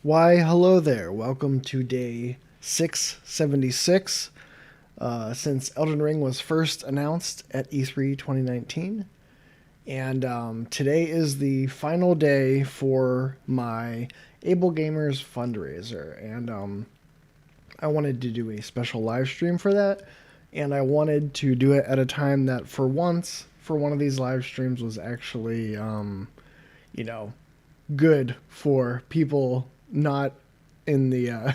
Why, hello there. Welcome to day 676 since Elden Ring was first announced at E3 2019. And today is the final day for my AbleGamers fundraiser. And I wanted to do a special live stream for that. And I wanted to do it at a time that, for once, for one of these live streams, was actually, you know, good for people not in the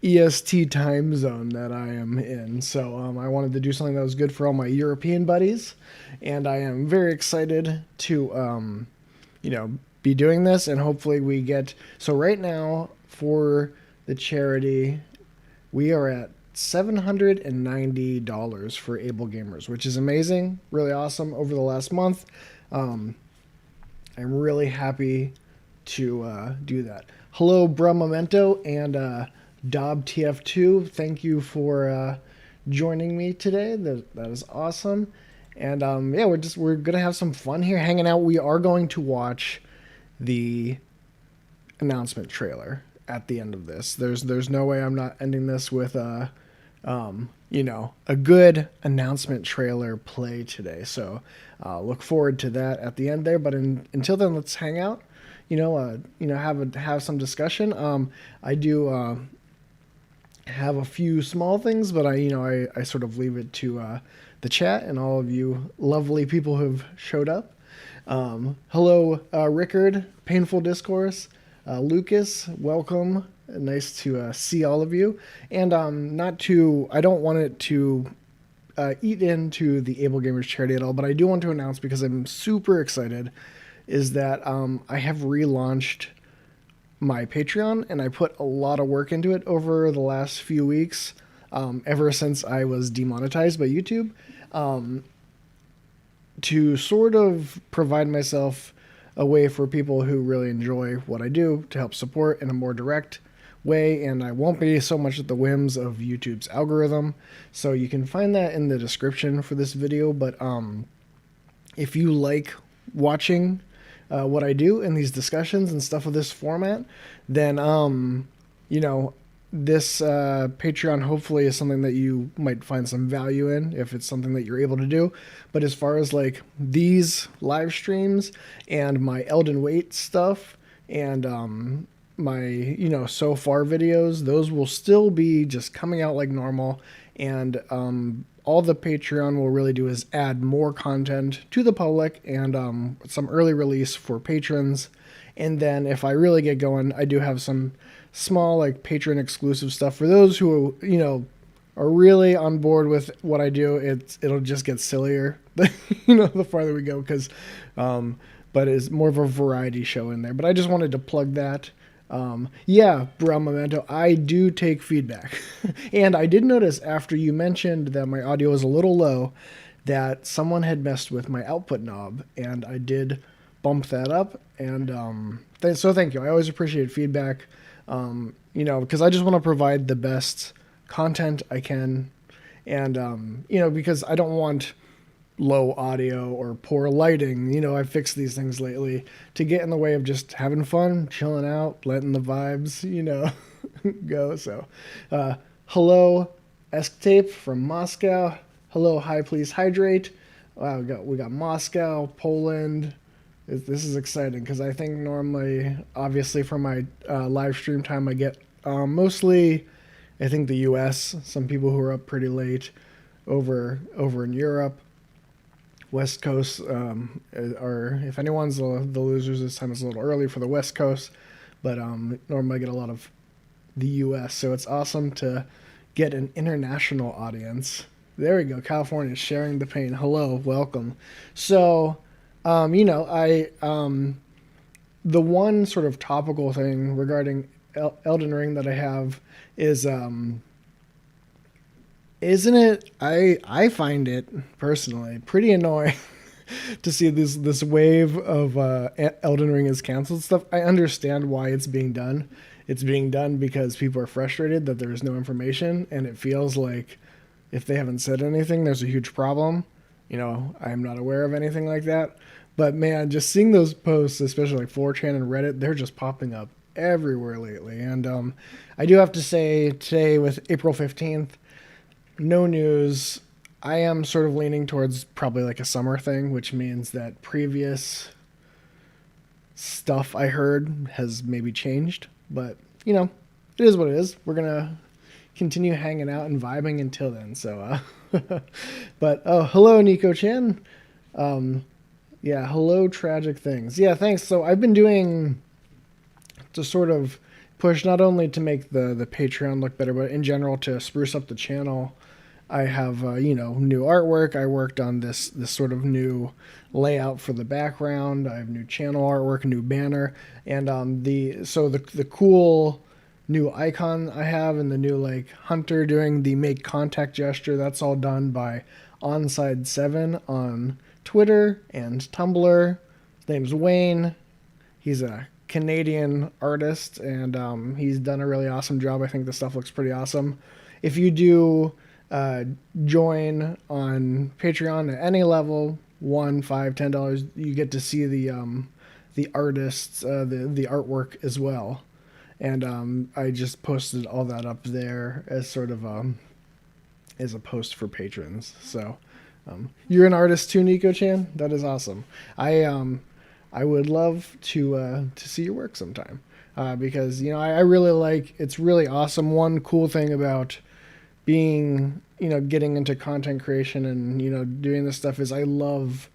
EST time zone that I am in. So I wanted to do something that was good for all my European buddies, and I am very excited to be doing this, and hopefully we get. So right now for the charity, we are at $790 for Able Gamers, which is amazing, really awesome over the last month. Um, I'm really happy to do that. Hello, Bra Memento and Dob TF2. Thank you for joining me today. That is awesome. And yeah, we're gonna have some fun here, hanging out. We are going to watch the announcement trailer at the end of this. There's no way I'm not ending this with a good announcement trailer play today. So look forward to that at the end there. But until then, let's hang out. Have some discussion. I do have a few small things, but I sort of leave it to the chat and all of you lovely people who've showed up. Hello, Rickard, Painful Discourse, Lucas, welcome. Nice to see all of you. And I don't want it to eat into the Able Gamers charity at all, but I do want to announce, because I'm super excited, is that I have relaunched my Patreon, and I put a lot of work into it over the last few weeks, ever since I was demonetized by YouTube, to sort of provide myself a way for people who really enjoy what I do to help support in a more direct way, and I won't be so much at the whims of YouTube's algorithm. So you can find that in the description for this video. But if you like watching what I do in these discussions and stuff of this format, then this Patreon hopefully is something that you might find some value in, if it's something that you're able to do. But as far as like these live streams and my Elden Wait stuff and my so far videos, those will still be just coming out like normal. And all the Patreon will really do is add more content to the public and some early release for patrons. And then if I really get going, I do have some small like patron exclusive stuff for those who are really on board with what I do. It'll just get sillier the farther we go, because but it's more of a variety show in there. But I just wanted to plug that. Yeah, Bra Memento, I do take feedback. And I did notice, after you mentioned that my audio was a little low, that someone had messed with my output knob, and I did bump that up. And so thank you. I always appreciate feedback, because I just want to provide the best content I can. And because I don't want low audio or poor lighting. I've fixed these things lately to get in the way of just having fun, chilling out, letting the vibes, go. So, hello, Escape from Moscow. Hello, Hi, Please Hydrate. Wow, we got Moscow, Poland. This is exciting, because I think normally, obviously, for my live stream time, I get mostly, I think, the U.S. Some people who are up pretty late over in Europe. West Coast are, if anyone's the losers this time, it's a little early for the West Coast, but normally I get a lot of the U.S., so it's awesome to get an international audience. There we go, California, sharing the pain. Hello, welcome. So, the one sort of topical thing regarding Elden Ring that I have is, isn't it? I find it personally pretty annoying to see this wave of Elden Ring is canceled stuff. I understand why it's being done. It's being done because people are frustrated that there is no information, and it feels like if they haven't said anything, there's a huge problem. I'm not aware of anything like that. But man, just seeing those posts, especially like 4chan and Reddit, they're just popping up everywhere lately. And I do have to say today, with April 15th, no news. I am sort of leaning towards probably like a summer thing, which means that previous stuff I heard has maybe changed. But, it is what it is. We're going to continue hanging out and vibing until then. So, but, oh, hello, Nico Chan. Yeah, hello, Tragic Things. Yeah, thanks. So I've been doing to sort of push not only to make the Patreon look better, but in general to spruce up the channel. I have new artwork. I worked on this sort of new layout for the background. I have new channel artwork, new banner, and the cool new icon I have and the new like hunter doing the make contact gesture. That's all done by Onside7 on Twitter and Tumblr. His name's Wayne. He's a Canadian artist, and he's done a really awesome job. I think the stuff looks pretty awesome. If you do join on Patreon at any level, $1, $5, $10, you get to see the artists, the artwork as well. And I just posted all that up there as sort of as a post for patrons. So you're an artist too, Nico Chan. That is awesome. I would love to see your work sometime because I really like. It's really awesome. One cool thing about being getting into content creation and doing this stuff is I love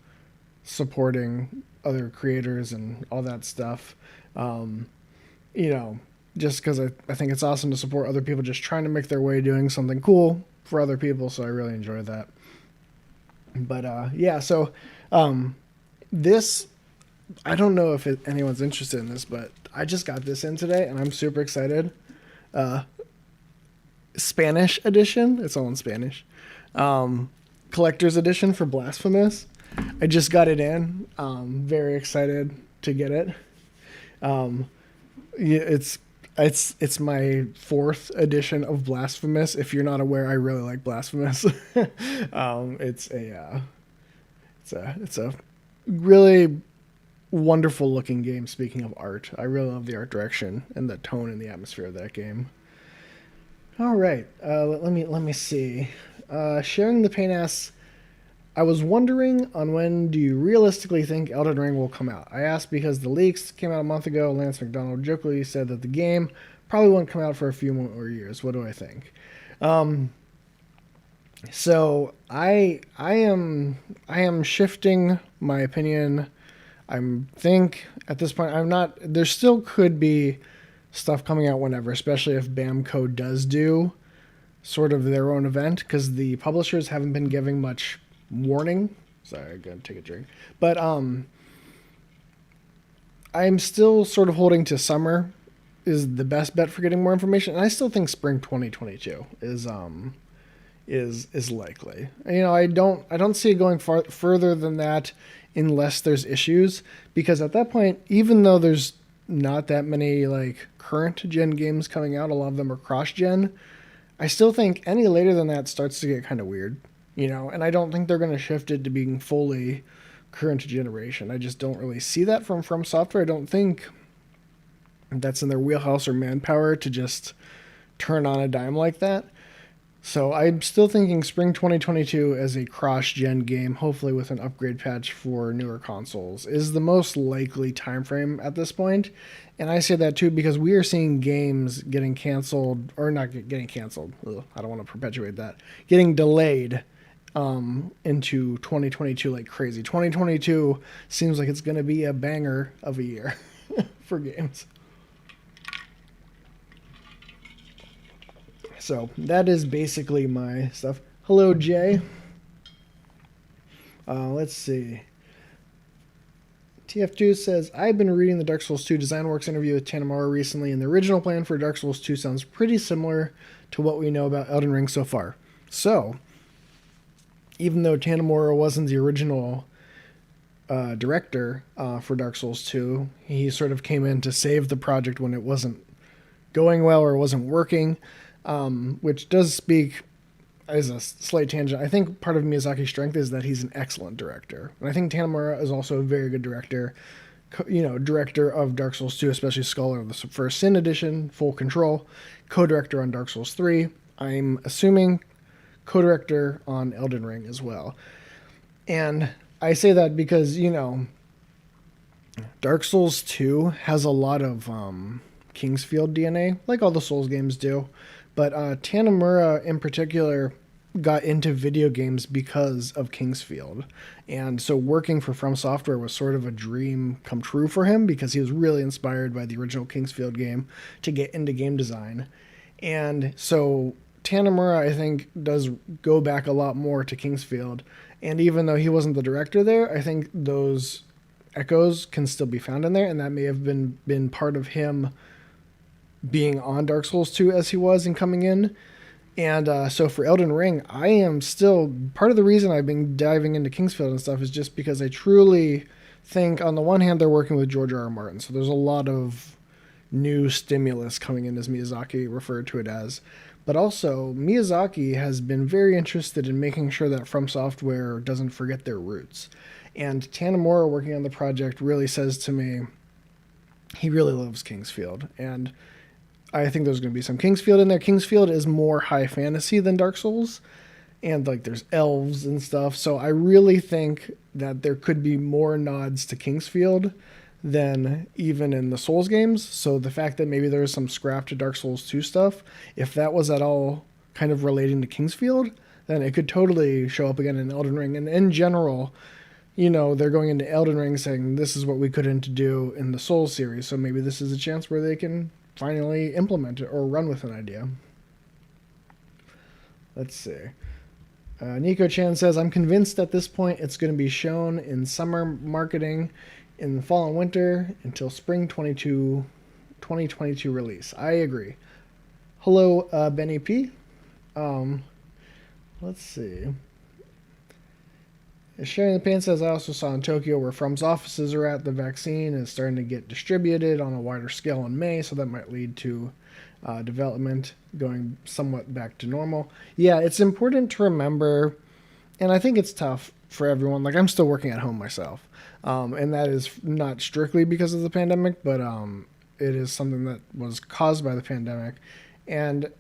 supporting other creators and all that stuff. Just because I think it's awesome to support other people just trying to make their way doing something cool for other people. So I really enjoy that. But so this, I don't know if anyone's interested in this, but I just got this in today and I'm super excited. Spanish edition. It's all in Spanish. Collector's edition for Blasphemous. I just got it in. Very excited to get it. It's my 4th edition of Blasphemous. If you're not aware, I really like Blasphemous. It's a really wonderful looking game. Speaking of art, I really love the art direction and the tone and the atmosphere of that game. All right, let me see. Sharing the Pain asks, I was wondering on when do you realistically think Elden Ring will come out? I asked because the leaks came out a month ago. Lance McDonald jokingly said that the game probably won't come out for a few more years. What do I think? So I am shifting my opinion. I think at this point I'm not. There still could be stuff coming out whenever, especially if Bamco does do sort of their own event, because the publishers haven't been giving much warning. Sorry, I gotta take a drink. But I'm still sort of holding to summer is the best bet for getting more information, and I still think spring 2022 is likely. I don't see it going further than that unless there's issues, because at that point, even though there's not that many like current gen games coming out, a lot of them are cross gen, I still think any later than that starts to get kind of weird, and I don't think they're going to shift it to being fully current generation. I just don't really see that from Software. I don't think that's in their wheelhouse or manpower to just turn on a dime like that. So I'm still thinking spring 2022 as a cross-gen game, hopefully with an upgrade patch for newer consoles, is the most likely time frame at this point. And I say that too because we are seeing games getting canceled, or not getting canceled. Ugh, I don't want to perpetuate that. Getting delayed into 2022 like crazy. 2022 seems like it's going to be a banger of a year for games. So that is basically my stuff. Hello, Jay. Let's see. TF2 says, I've been reading the Dark Souls 2 DesignWorks interview with Tanamara recently, and the original plan for Dark Souls 2 sounds pretty similar to what we know about Elden Ring so far. So, even though Tanamura wasn't the original director for Dark Souls 2, he sort of came in to save the project when it wasn't going well or wasn't working. Which does speak as a slight tangent. I think part of Miyazaki's strength is that he's an excellent director. And I think Tanamura is also a very good director. director of Dark Souls 2, especially Scholar of the First Sin Edition, full control, co-director on Dark Souls 3. I'm assuming co-director on Elden Ring as well. And I say that because, Dark Souls 2 has a lot of Kingsfield DNA, like all the Souls games do. But Tanamura in particular got into video games because of Kingsfield. And so working for From Software was sort of a dream come true for him because he was really inspired by the original Kingsfield game to get into game design. And so Tanamura, I think, does go back a lot more to Kingsfield. And even though he wasn't the director there, I think those echoes can still be found in there, and that may have been part of him being on Dark Souls 2 as he was and coming in. And so for Elden Ring, I am still, part of the reason I've been diving into Kingsfield and stuff is just because I truly think, on the one hand, they're working with George R. R. Martin, so there's a lot of new stimulus coming in, as Miyazaki referred to it as. But also, Miyazaki has been very interested in making sure that From Software doesn't forget their roots. And Tanamura working on the project really says to me he really loves Kingsfield. And I think there's going to be some Kingsfield in there. Kingsfield is more high fantasy than Dark Souls. And like there's elves and stuff. So I really think that there could be more nods to Kingsfield than even in the Souls games. So the fact that maybe there's some scrap to Dark Souls 2 stuff, if that was at all kind of relating to Kingsfield, then it could totally show up again in Elden Ring. And in general, they're going into Elden Ring saying this is what we couldn't do in the Souls series. So maybe this is a chance where they can finally implement it or run with an idea. Let's see. Nico Chan says, I'm convinced at this point it's going to be shown in summer marketing in the fall and winter until spring 2022 release. I agree. Hello, Benny P. Let's see. Sharing the Pain says, I also saw in Tokyo where From's offices are at, the vaccine is starting to get distributed on a wider scale in May, so that might lead to development going somewhat back to normal. Yeah, it's important to remember, and I think it's tough for everyone. Like, I'm still working at home myself, and that is not strictly because of the pandemic, but it is something that was caused by the pandemic. And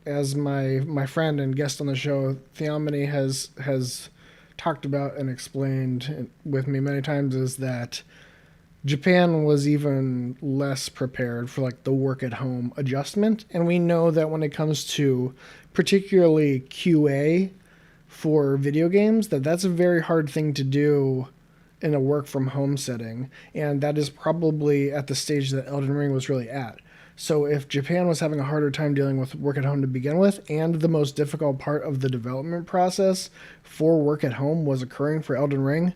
as my friend and guest on the show, Theomony, has talked about and explained with me many times, is that Japan was even less prepared for like the work at home adjustment. And we know that when it comes to particularly QA for video games, that's a very hard thing to do in a work from home setting. And that is probably at the stage that Elden Ring was really at. So if Japan was having a harder time dealing with work at home to begin with, and the most difficult part of the development process for work at home was occurring for Elden Ring,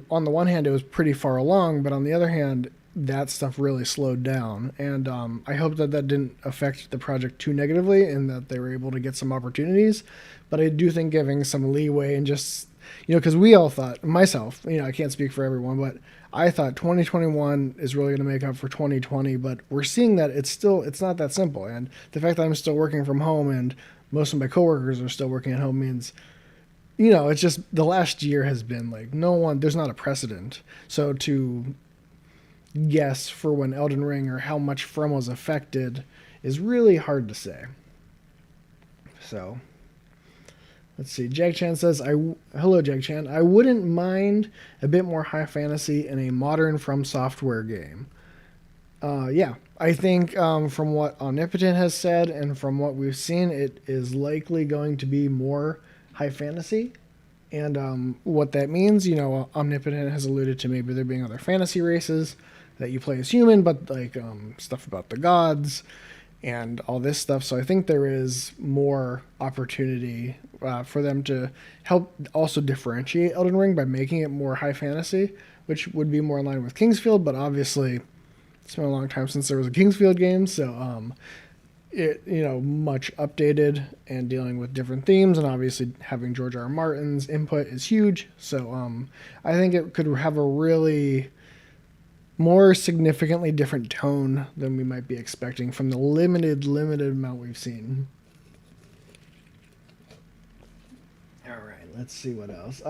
on the one hand, it was pretty far along, but on the other hand, that stuff really slowed down. And I hope that didn't affect the project too negatively and that they were able to get some opportunities. But I do think giving some leeway and just, because we all thought, myself, I can't speak for everyone, but I thought 2021 is really going to make up for 2020, but we're seeing that it's not that simple. And the fact that I'm still working from home and most of my coworkers are still working at home means, it's just the last year has been like there's not a precedent. So to guess for when Elden Ring or how much From was affected is really hard to say. So let's see. Jag Chan says, hello, Jag Chan. I wouldn't mind a bit more high fantasy in a modern From Software game. Yeah, I think from what Omnipotent has said and from what we've seen, it is likely going to be more high fantasy. And what that means, Omnipotent has alluded to maybe there being other fantasy races that you play as human, but like stuff about the gods and all this stuff. So I think there is more opportunity for them to help also differentiate Elden Ring by making it more high fantasy, which would be more in line with Kingsfield. But obviously, it's been a long time since there was a Kingsfield game, so it much updated and dealing with different themes, and obviously having George R. R. Martin's input is huge. So I think it could have a really more significantly different tone than we might be expecting from the limited amount we've seen. All right, let's see what else.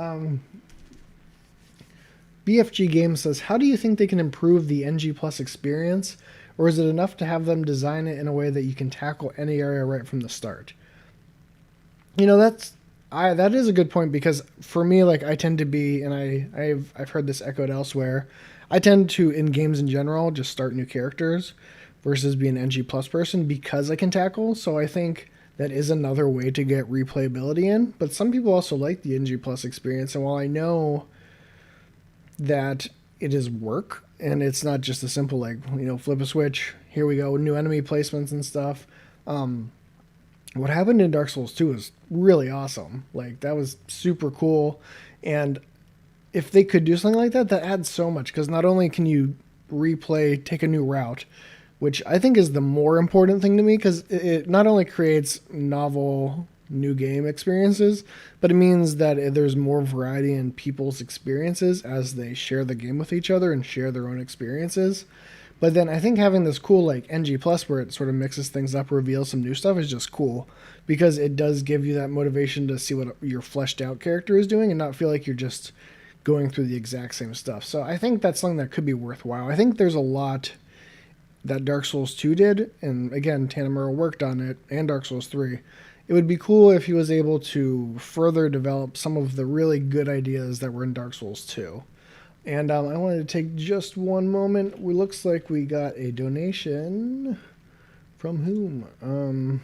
BFG Game says, how do you think they can improve the NG Plus experience? Or is it enough to have them design it in a way that you can tackle any area right from the start? You know, that is a good point, because for me, like, I tend to be, and I've heard this echoed elsewhere, I tend to, in games in general, just start new characters versus be an NG Plus person because I can tackle. So I think that is another way to get replayability in. But some people also like the NG Plus experience, and while I know that it is work and it's not just a simple, like, you know, flip a switch, here we go, new enemy placements and stuff. What happened in Dark Souls 2 is really awesome. Like, that was super cool. And if they could do something like that, that adds so much, because not only can you replay, take a new route, which I think is the more important thing to me, because it not only creates novel new game experiences, but it means that there's more variety in people's experiences as they share the game with each other and share their own experiences. But then I think having this cool, like, NG Plus where it sort of mixes things up, reveals some new stuff, is just cool, because it does give you that motivation to see what your fleshed out character is doing and not feel like you're just going through the exact same stuff. So I think that's something that could be worthwhile. I think there's a lot that Dark Souls 2 did, and again, Tanamura worked on it, and Dark Souls 3. It would be cool if he was able to further develop some of the really good ideas that were in Dark Souls 2. And I wanted to take just one moment. It looks like we got a donation. From whom?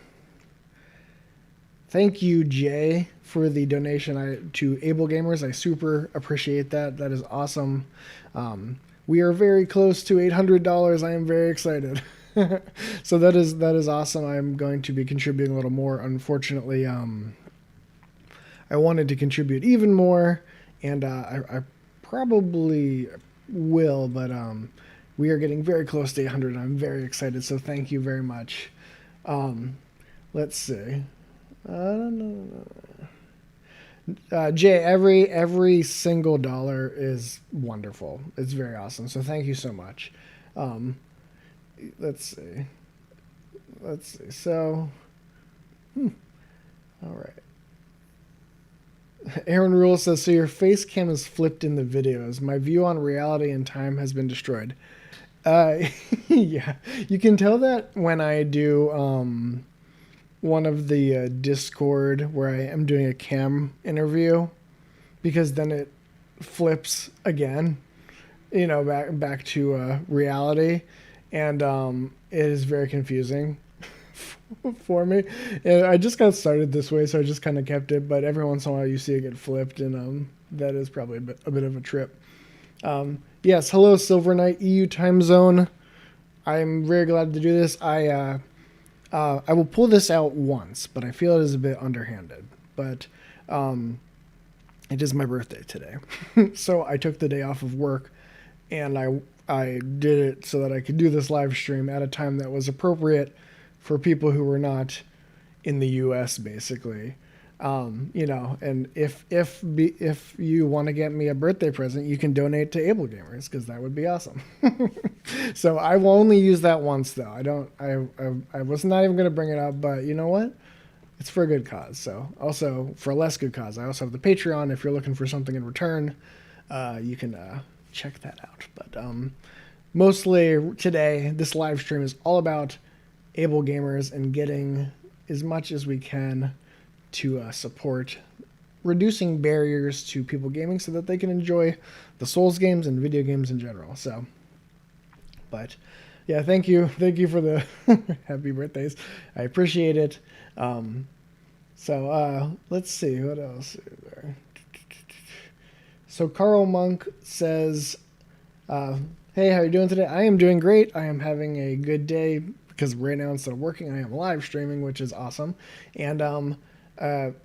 Thank you, Jay, for the donation to AbleGamers. I super appreciate that. That is awesome. We are very close to $800. I am very excited. So that is awesome. I'm going to be contributing a little more. Unfortunately, I wanted to contribute even more, and I probably will, but we are getting very close to 800. I'm very excited, so thank you very much. Let's see. Jay, every single dollar is wonderful. It's very awesome. So thank you so much. Let's see. So, all right. Aaron Rule says, so your face cam is flipped in the videos. My view on reality and time has been destroyed. Yeah, you can tell that when I do one of the Discord where I am doing a cam interview, because then it flips again, you know, back to reality, and it is very confusing for me. And I just got started this way, so I just kind of kept it, but every once in a while you see it get flipped, and that is probably a bit of a trip. Yes, hello Silver Knight, EU time zone. I'm very glad to do this. I will pull this out once, but I feel it is a bit underhanded. But it is my birthday today. So I took the day off of work, and I did it so that I could do this live stream at a time that was appropriate for people who were not in the US, basically. You know, and if you want to get me a birthday present, you can donate to AbleGamers, because that would be awesome. So I will only use that once, though. I was not even going to bring it up, but you know what? It's for a good cause. So also for a less good cause, I also have the Patreon. If you're looking for something in return, you can check that out. But mostly today, this live stream is all about AbleGamers and getting as much as we can to support reducing barriers to people gaming so that they can enjoy the Souls games and video games in general. So, but yeah, thank you for the happy birthdays. I appreciate it. So let's see what else is there. So Carl Monk says, hey, how are you doing today? I am doing great. I am having a good day, because right now, instead of working, I am live streaming, which is awesome. And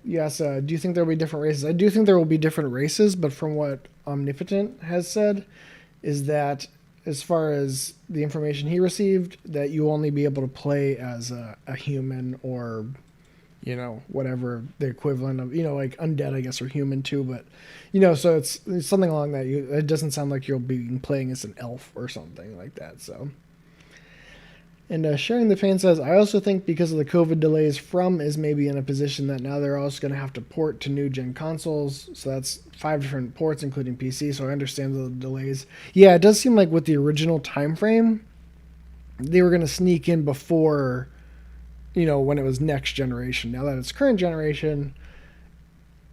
yes, do you think there will be different races? I do think there will be different races, but from what Omnipotent has said, is that as far as the information he received, that you only be able to play as a human, or, you know, whatever the equivalent of, you know, like undead, I guess, or human too, but, you know, so it's something along that. It doesn't sound like you'll be playing as an elf or something like that, so. And Sharing the Pain says, I also think because of the COVID delays, From is maybe in a position that now they're also going to have to port to new gen consoles. So that's 5 different ports, including PC. So I understand the delays. Yeah, it does seem like with the original time frame, they were going to sneak in before, when it was next generation. Now that it's current generation,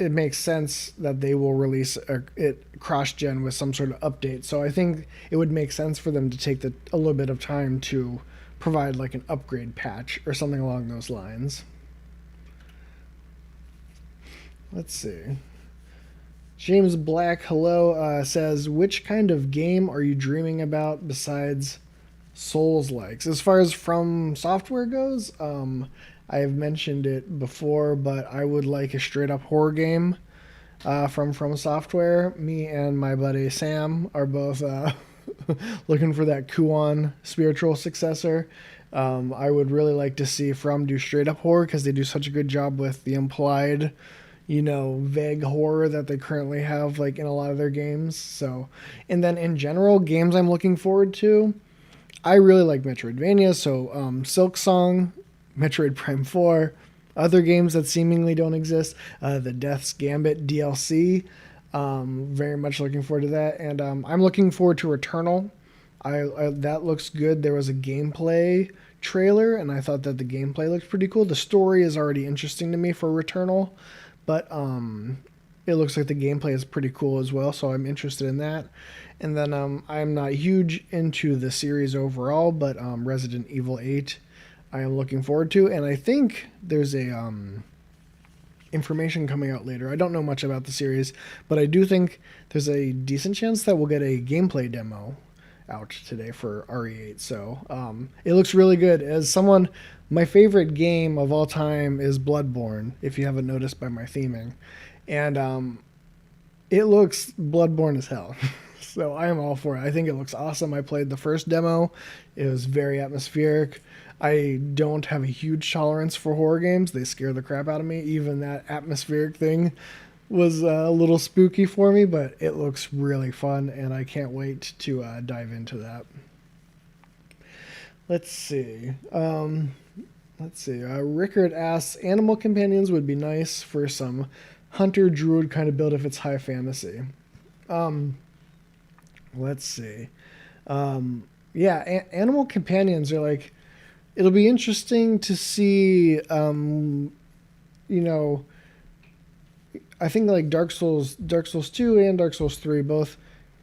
it makes sense that they will release it cross-gen with some sort of update. So I think it would make sense for them to take a little bit of time to provide like an upgrade patch or something along those lines. Let's see. James Black, hello, says, which kind of game are you dreaming about besides Souls-likes? As far as From Software goes, I have mentioned it before, but I would like a straight-up horror game from Software. Me and my buddy Sam are both looking for that Kuon spiritual successor. I would really like to see From do straight-up horror because they do such a good job with the implied, vague horror that they currently have like in a lot of their games. So, and then in general, games I'm looking forward to. I really like Metroidvania, so Silk Song, Metroid Prime 4, other games that seemingly don't exist, the Death's Gambit DLC. Very much looking forward to that, and I'm looking forward to Returnal. That looks good. There was a gameplay trailer, and I thought that the gameplay looked pretty cool. The story is already interesting to me for Returnal, but it looks like the gameplay is pretty cool as well, so I'm interested in that. And then I'm not huge into the series overall, but Resident Evil 8 I am looking forward to, and I think there's a information coming out later. I don't know much about the series, but I do think there's a decent chance that we'll get a gameplay demo out today for RE8. So it looks really good. As someone, my favorite game of all time is Bloodborne, if you haven't noticed by my theming. And it looks Bloodborne as hell. So I am all for it. I think it looks awesome. I played the first demo. It was very atmospheric. I don't have a huge tolerance for horror games. They scare the crap out of me. Even that atmospheric thing was a little spooky for me, but it looks really fun, and I can't wait to dive into that. Let's see. Rickard asks, animal companions would be nice for some hunter druid kind of build if it's high fantasy. Let's see. Animal companions are like, it'll be interesting to see, I think like Dark Souls 2 and Dark Souls 3 both,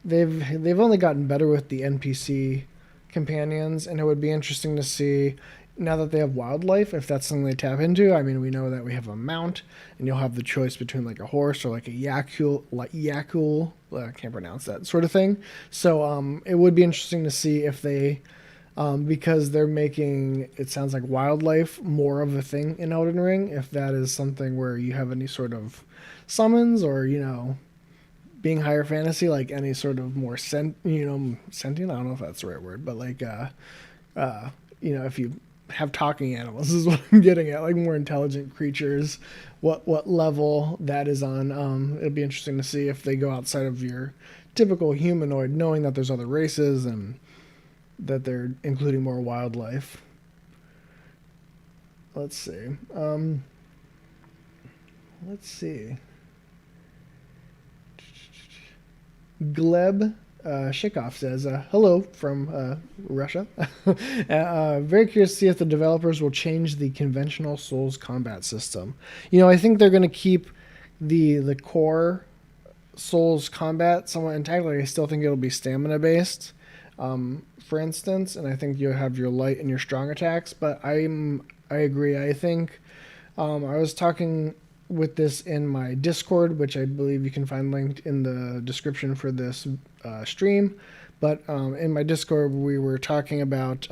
they've only gotten better with the NPC companions, and it would be interesting to see now that they have wildlife if that's something they tap into. I mean, we know that we have a mount, and you'll have the choice between like a horse or like a yakul, I can't pronounce that sort of thing. So it would be interesting to see if they, because they're making it sounds like wildlife more of a thing in Elden Ring, if that is something where you have any sort of summons or being higher fantasy, like any sort of more sentient, I don't know if that's the right word, but like if you have talking animals is what I'm getting at, like more intelligent creatures, what level that is on. It'll be interesting to see if they go outside of your typical humanoid, knowing that there's other races and that they're including more wildlife. Let's see. Gleb Shikov says, hello from Russia. Very curious to see if the developers will change the conventional Souls combat system. I think they're going to keep the core Souls combat somewhat intact. Like, I still think it'll be stamina based, for instance, and I think you'll have your light and your strong attacks. But I agree. I think I was talking with this in my Discord, which I believe you can find linked in the description for this stream. But in my Discord, we were talking about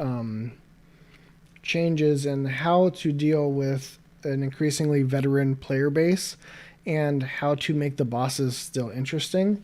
changes in how to deal with an increasingly veteran player base and how to make the bosses still interesting.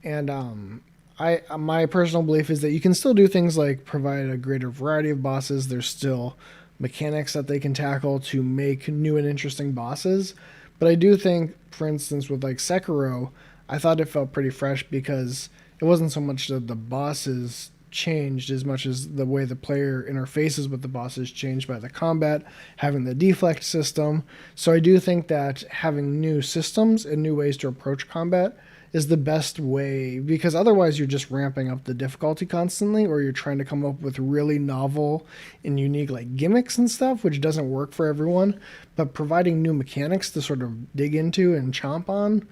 And my personal belief is that you can still do things like provide a greater variety of bosses. There's still mechanics that they can tackle to make new and interesting bosses. But I do think, for instance, with like Sekiro, I thought it felt pretty fresh because it wasn't so much that the bosses changed as much as the way the player interfaces with the bosses changed by the combat, having the deflect system. So I do think that having new systems and new ways to approach combat is the best way, because otherwise you're just ramping up the difficulty constantly, or you're trying to come up with really novel and unique like gimmicks and stuff, which doesn't work for everyone. But providing new mechanics to sort of dig into and chomp on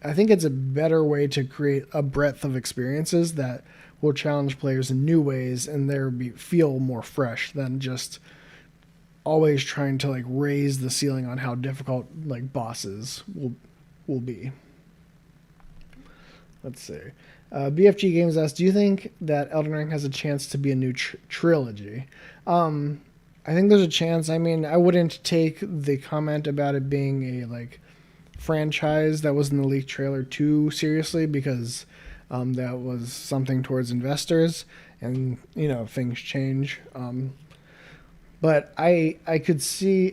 I think it's a better way to create a breadth of experiences that will challenge players in new ways, and feel more fresh than just always trying to like raise the ceiling on how difficult like bosses will be. Let's see. BFG Games asks, do you think that Elden Ring has a chance to be a new trilogy? I think there's a chance. I mean, I wouldn't take the comment about it being a like franchise that was in the leaked trailer too seriously, because that was something towards investors, and things change. But I could see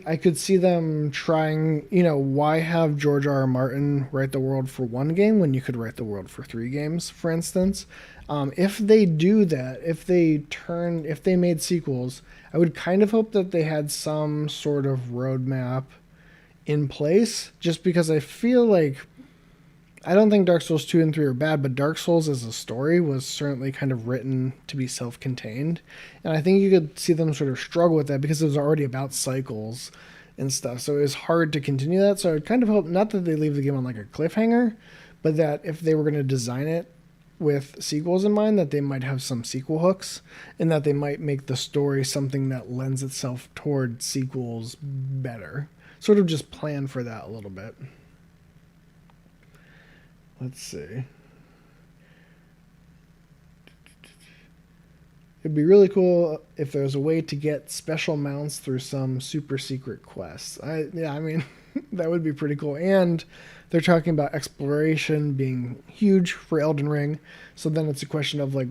them trying. Why have George R. R. Martin write the world for one game when you could write the world for 3 games, for instance? If they do that, if they made sequels, I would kind of hope that they had some sort of roadmap in place, just because I feel like, I don't think Dark Souls 2 and 3 are bad, but Dark Souls as a story was certainly kind of written to be self-contained. And I think you could see them sort of struggle with that because it was already about cycles and stuff. So it was hard to continue that. So I kind of hope, not that they leave the game on like a cliffhanger, but that if they were going to design it with sequels in mind, that they might have some sequel hooks, and that they might make the story something that lends itself toward sequels better. Sort of just plan for that a little bit. Let's see. It'd be really cool if there was a way to get special mounts through some super secret quests. I mean, that would be pretty cool. And they're talking about exploration being huge for Elden Ring. So then it's a question of like,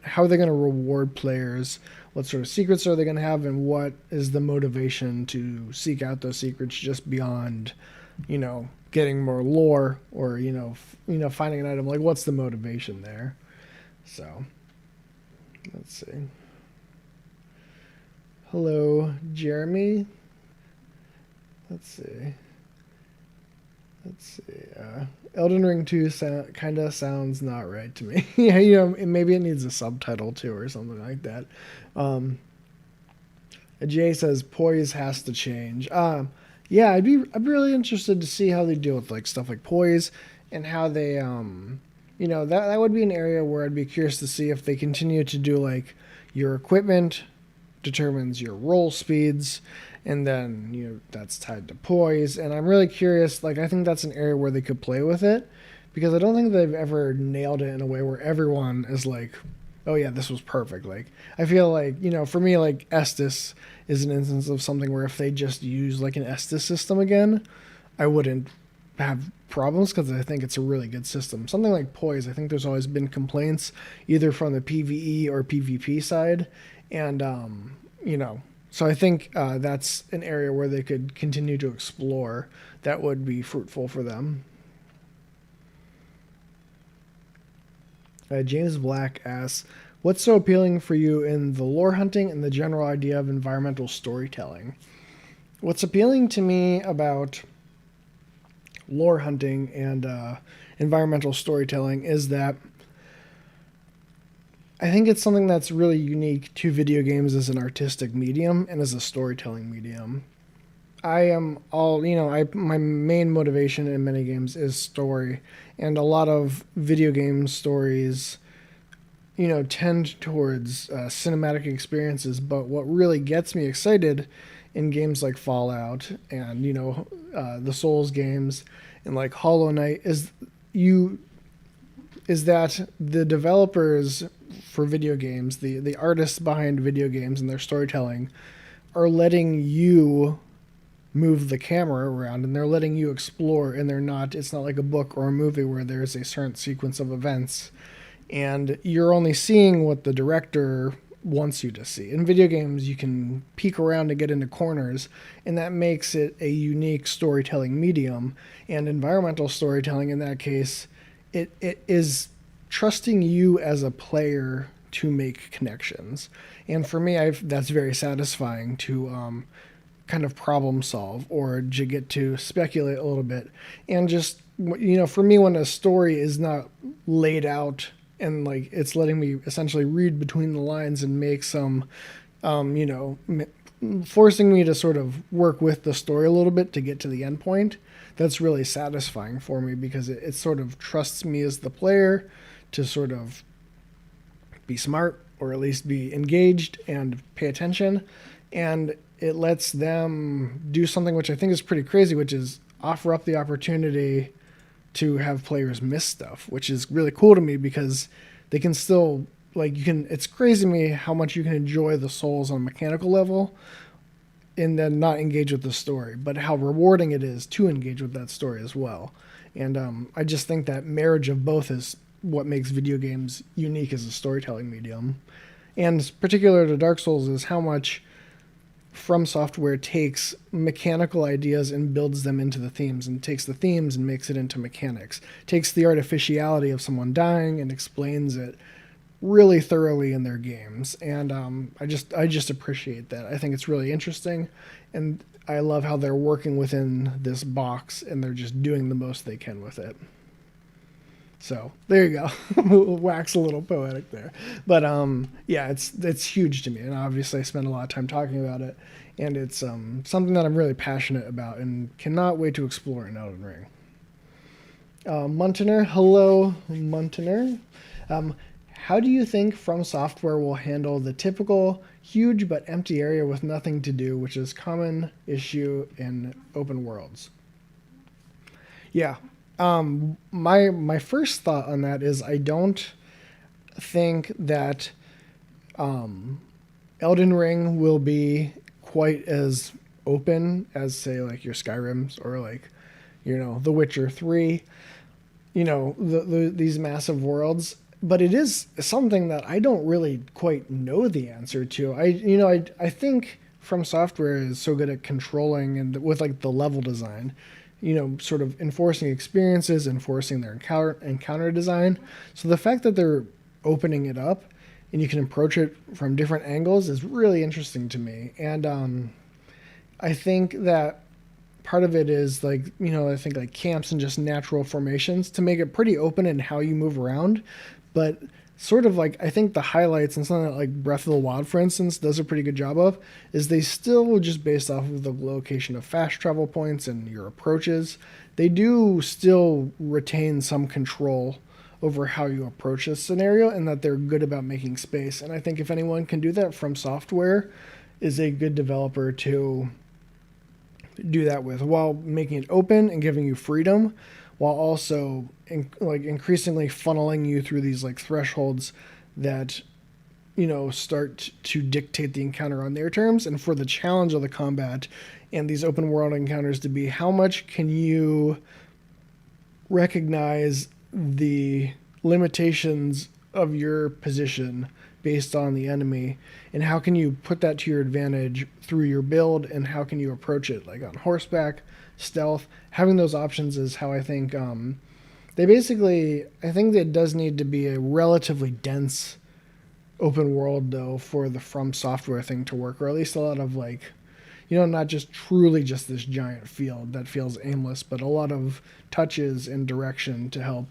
how are they going to reward players? What sort of secrets are they going to have? And what is the motivation to seek out those secrets just beyond, getting more lore, or finding an item? Like, what's the motivation there? So let's see. Hello, Jeremy. Let's see. Elden Ring 2 kind of sounds not right to me. Yeah, maybe it needs a subtitle too, or something like that. Jay says poise has to change. Yeah, I'd be really interested to see how they deal with like stuff like poise, and how they that would be an area where I'd be curious to see if they continue to do like your equipment determines your roll speeds, and then that's tied to poise. And I'm really curious, like, I think that's an area where they could play with it, because I don't think they've ever nailed it in a way where everyone is like, oh yeah, this was perfect. Like, I feel like, for me, like, Estus is an instance of something where if they just use like an Estus system again, I wouldn't have problems, because I think it's a really good system. Something like poise, I think there's always been complaints either from the PvE or PvP side, and so I think that's an area where they could continue to explore that would be fruitful for them. James Black asks, what's so appealing for you in the lore hunting and the general idea of environmental storytelling? What's appealing to me about lore hunting and environmental storytelling is that I think it's something that's really unique to video games as an artistic medium and as a storytelling medium. My main motivation in many games is story, and a lot of video game stories, tend towards cinematic experiences. But what really gets me excited in games like Fallout and, the Souls games and like Hollow Knight is that the developers for video games, the artists behind video games and their storytelling, are letting you move the camera around, and they're letting you explore, and it's not like a book or a movie where there's a certain sequence of events and you're only seeing what the director wants you to see. In video games, you can peek around to get into corners, and that makes it a unique storytelling medium. And environmental storytelling, in that case, it is trusting you as a player to make connections. And for me, that's very satisfying to kind of problem solve or to get to speculate a little bit. And just, for me, when a story is not laid out and like it's letting me essentially read between the lines and make some, forcing me to sort of work with the story a little bit to get to the end point, that's really satisfying for me because it sort of trusts me as the player to sort of be smart or at least be engaged and pay attention. And it lets them do something which I think is pretty crazy, which is offer up the opportunity to have players miss stuff, which is really cool to me because they can still, it's crazy to me how much you can enjoy the souls on a mechanical level and then not engage with the story, but how rewarding it is to engage with that story as well. And I just think that marriage of both is what makes video games unique as a storytelling medium. And particular to Dark Souls is how much From Software takes mechanical ideas and builds them into the themes, and takes the themes and makes it into mechanics. Takes the artificiality of someone dying and explains it really thoroughly in their games. And I just appreciate that. I think it's really interesting, and I love how they're working within this box and they're just doing the most they can with it. So there you go. Wax a little poetic there. But yeah, it's huge to me. And obviously I spend a lot of time talking about it. And it's something that I'm really passionate about and cannot wait to explore in Elden Ring. Muntener, hello, Muntener. How do you think From Software will handle the typical huge but empty area with nothing to do, which is common issue in open worlds? Yeah. My first thought on that is I don't think that Elden Ring will be quite as open as, say, like your Skyrims or like, The Witcher 3, these massive worlds. But it is something that I don't really quite know the answer to. I think From Software is so good at controlling and with like the level design, sort of enforcing experiences, enforcing their encounter design. So the fact that they're opening it up and you can approach it from different angles is really interesting to me. And I think that part of it is I think like camps and just natural formations to make it pretty open in how you move around. But sort of like, I think the highlights and something that like Breath of the Wild, for instance, does a pretty good job of, is they still just based off of the location of fast travel points and your approaches, they do still retain some control over how you approach this scenario, and that they're good about making space. And I think if anyone can do that, From Software is a good developer to do that with, while making it open and giving you freedom, while also increasingly funneling you through these like thresholds that start to dictate the encounter on their terms. And for the challenge of the combat and these open world encounters to be, how much can you recognize the limitations of your position based on the enemy, and how can you put that to your advantage through your build, and how can you approach it like on horseback, stealth. Having those options is how I think I think it does need to be a relatively dense open world though for the From Software thing to work, or at least a lot of not just truly just this giant field that feels aimless, but a lot of touches and direction to help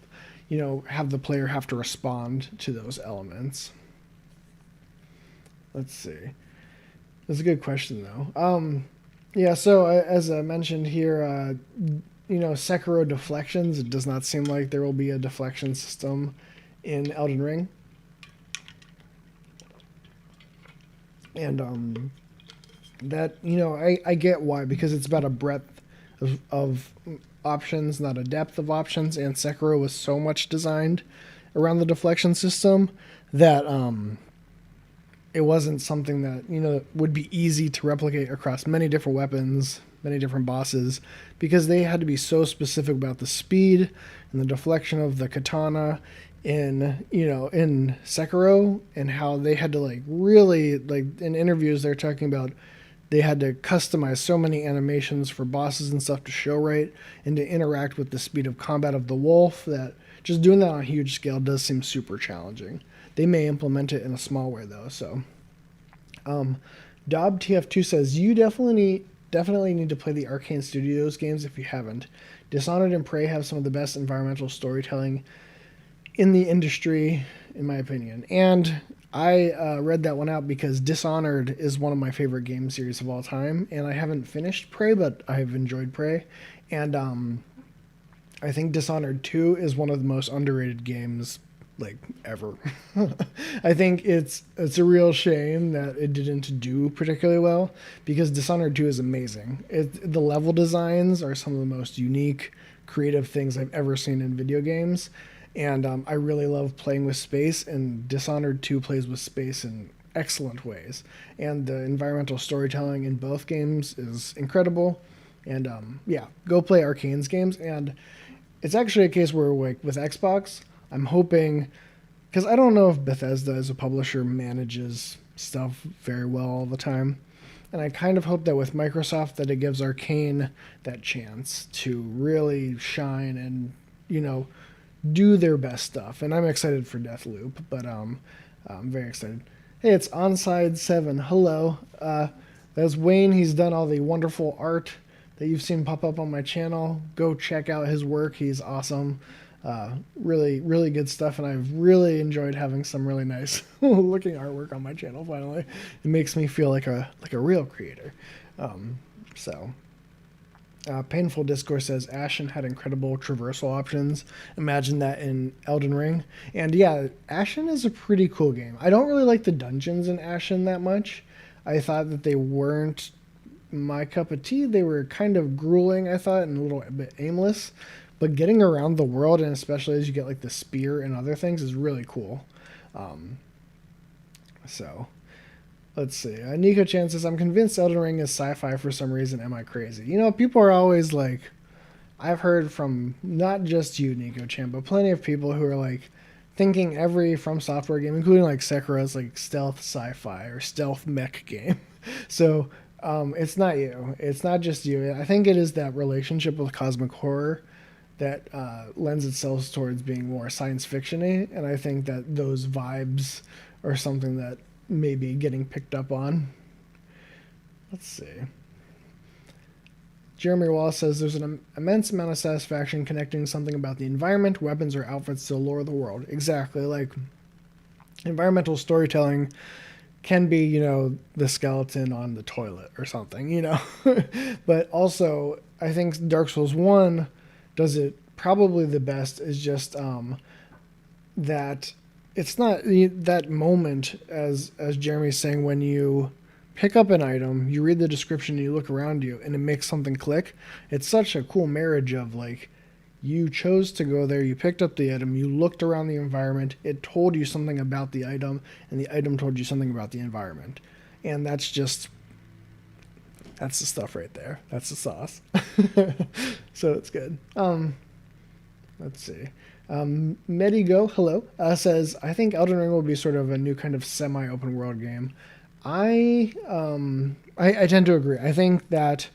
have the player have to respond to those elements. Let's see. That's a good question though. Yeah, so as I mentioned here, Sekiro deflections, it does not seem like there will be a deflection system in Elden Ring. And that, I get why, because it's about a breadth of options, not a depth of options, and Sekiro was so much designed around the deflection system that it wasn't something that would be easy to replicate across many different weapons, many different bosses, because they had to be so specific about the speed and the deflection of the katana in Sekiro, and how they had to really in interviews they're talking about they had to customize so many animations for bosses and stuff to show right and to interact with the speed of combat of the wolf, that just doing that on a huge scale does seem super challenging. They may implement it in a small way though. So, Dob TF2 says you definitely need to play the Arcane Studios games if you haven't. Dishonored and Prey have some of the best environmental storytelling in the industry, in my opinion. And I read that one out because Dishonored is one of my favorite game series of all time, and I haven't finished Prey, but I've enjoyed Prey, and I think Dishonored 2 is one of the most underrated games like ever. I think it's a real shame that it didn't do particularly well because Dishonored 2 is amazing. The level designs are some of the most unique, creative things I've ever seen in video games, and I really love playing with space. And Dishonored 2 plays with space in excellent ways, and the environmental storytelling in both games is incredible. And yeah, go play Arcane's games. And it's actually a case where, like with Xbox, I'm hoping, because I don't know if Bethesda as a publisher manages stuff very well all the time, and I kind of hope that with Microsoft that it gives Arcane that chance to really shine and, you know, do their best stuff. And I'm excited for Deathloop, but I'm very excited. Hey, it's Onside7. Hello. That's Wayne. He's done all the wonderful art that you've seen pop up on my channel. Go check out his work. He's awesome. Really, really good stuff, and I've really enjoyed having some really nice looking artwork on my channel. Finally, it makes me feel like a real creator. So, Painful Discourse says Ashen had incredible traversal options. Imagine that in Elden Ring. And yeah, Ashen is a pretty cool game. I don't really like the dungeons in Ashen that much. I thought that they weren't my cup of tea. They were kind of grueling, I thought, and a little bit aimless. But getting around the world, and especially as you get like the spear and other things, is really cool. So, let's see. Nico Chan says, I'm convinced Elden Ring is sci-fi for some reason. Am I crazy? You know, people are always like, I've heard from not just you, Nico Chan, but plenty of people who are like thinking every From Software game, including like Sekiro, is like stealth sci-fi or stealth mech game. So, it's not you. It's not just you. I think it is that relationship with cosmic horror that lends itself towards being more science fiction-y, and I think that those vibes are something that may be getting picked up on. Let's see. Jeremy Wallace says there's an immense amount of satisfaction connecting something about the environment, weapons, or outfits to the lore of the world. Exactly, like environmental storytelling can be, you know, the skeleton on the toilet or something, you know. But also, I think Dark Souls 1 does it probably the best is just that it's not that moment as Jeremy's saying, when you pick up an item, you read the description, and you look around you, and it makes something click. It's such a cool marriage of like, you chose to go there, you picked up the item, you looked around the environment, it told you something about the item, and the item told you something about the environment. And that's the stuff right there. That's the sauce. So it's good. Let's see. Medigo, hello, says, I think Elden Ring will be sort of a new kind of semi-open world game. I tend to agree. I think that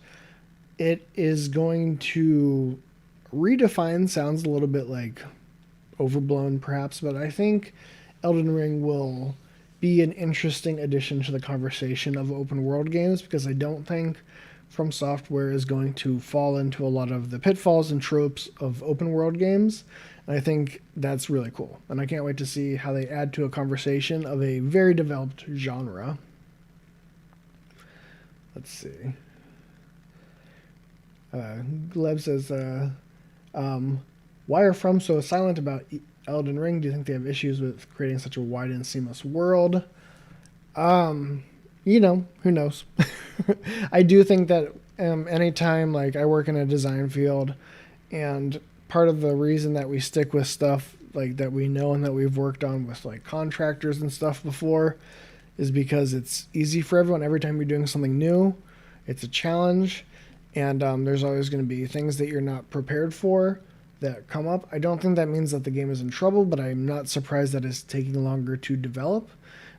it is going to redefine, sounds a little bit like overblown perhaps, but I think Elden Ring will be an interesting addition to the conversation of open world games, because I don't think From Software is going to fall into a lot of the pitfalls and tropes of open world games. And I think that's really cool. And I can't wait to see how they add to a conversation of a very developed genre. Let's see. Gleb says, why are From so silent about Elden Ring? Do you think they have issues with creating such a wide and seamless world? You know, who knows? I do think that anytime, like, I work in a design field, and part of the reason that we stick with stuff like that we know and that we've worked on with like contractors and stuff before is because it's easy for everyone. Every time you're doing something new, it's a challenge, and there's always going to be things that you're not prepared for that come up. I don't think that means that the game is in trouble, but I'm not surprised that it's taking longer to develop.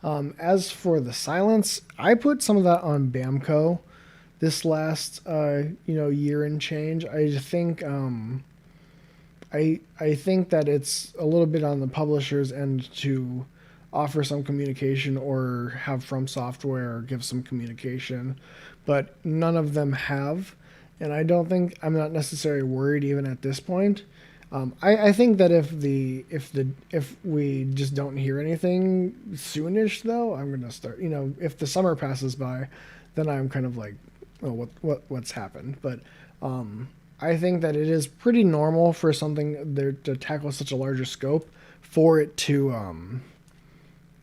As for the silence, I put some of that on Bamco this last year and change. I think I think that it's a little bit on the publisher's end to offer some communication or have From Software give some communication, but none of them have. And I'm not necessarily worried even at this point. I think that if we just don't hear anything soonish though, I'm gonna start. If the summer passes by, then I'm kind of like, oh, what's happened? But I think that it is pretty normal for something there to tackle such a larger scope, for it to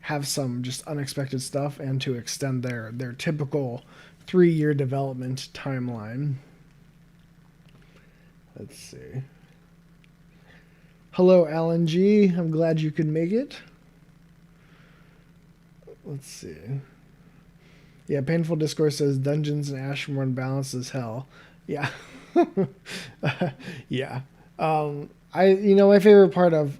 have some just unexpected stuff and to extend their typical 3-year development timeline. Let's see. Hello, Alan G. I'm glad you could make it. Let's see. Yeah, Painful Discourse says Dungeons and Ashen were unbalanced as hell. Yeah. Yeah. My favorite part of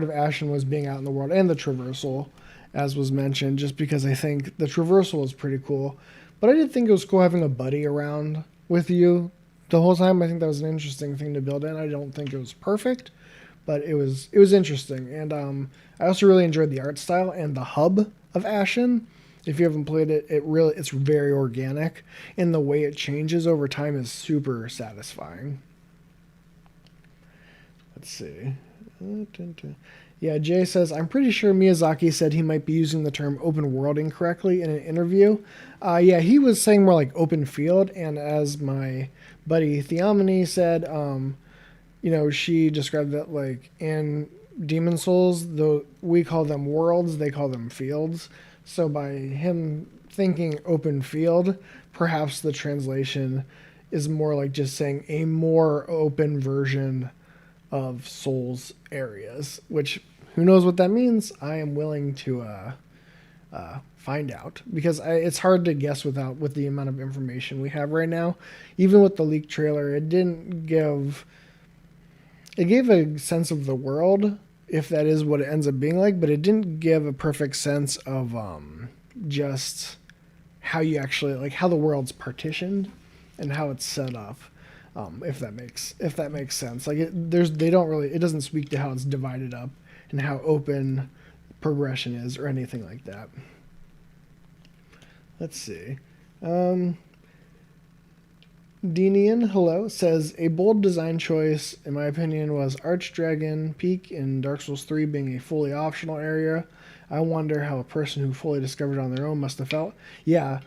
Ashen was being out in the world and the traversal, as was mentioned, just because I think the traversal was pretty cool. But I did think it was cool having a buddy around with you the whole time. I think that was an interesting thing to build in. I don't think it was perfect, but it was interesting. And I also really enjoyed the art style and the hub of Ashen. If you haven't played it, it's very organic, and the way it changes over time is super satisfying. Let's see. Yeah, Jay says, I'm pretty sure Miyazaki said he might be using the term open world incorrectly in an interview. Yeah, he was saying more like open field, and as my buddy Theomony said, she described that like in Demon Souls, though we call them worlds, they call them fields. So by him thinking open field, perhaps the translation is more like just saying a more open version of Souls areas, which who knows what that means. I am willing to find out, because it's hard to guess with the amount of information we have right now. Even with the leaked trailer, it gave a sense of the world, if that is what it ends up being like, but it didn't give a perfect sense of just how you actually, like, how the world's partitioned and how it's set up. If that makes sense. Like it doesn't speak to how it's divided up and how open progression is or anything like that. Let's see. Denian, hello, says a bold design choice, in my opinion, was Archdragon Peak in Dark Souls 3 being a fully optional area. I wonder how a person who fully discovered it on their own must have felt. Yeah,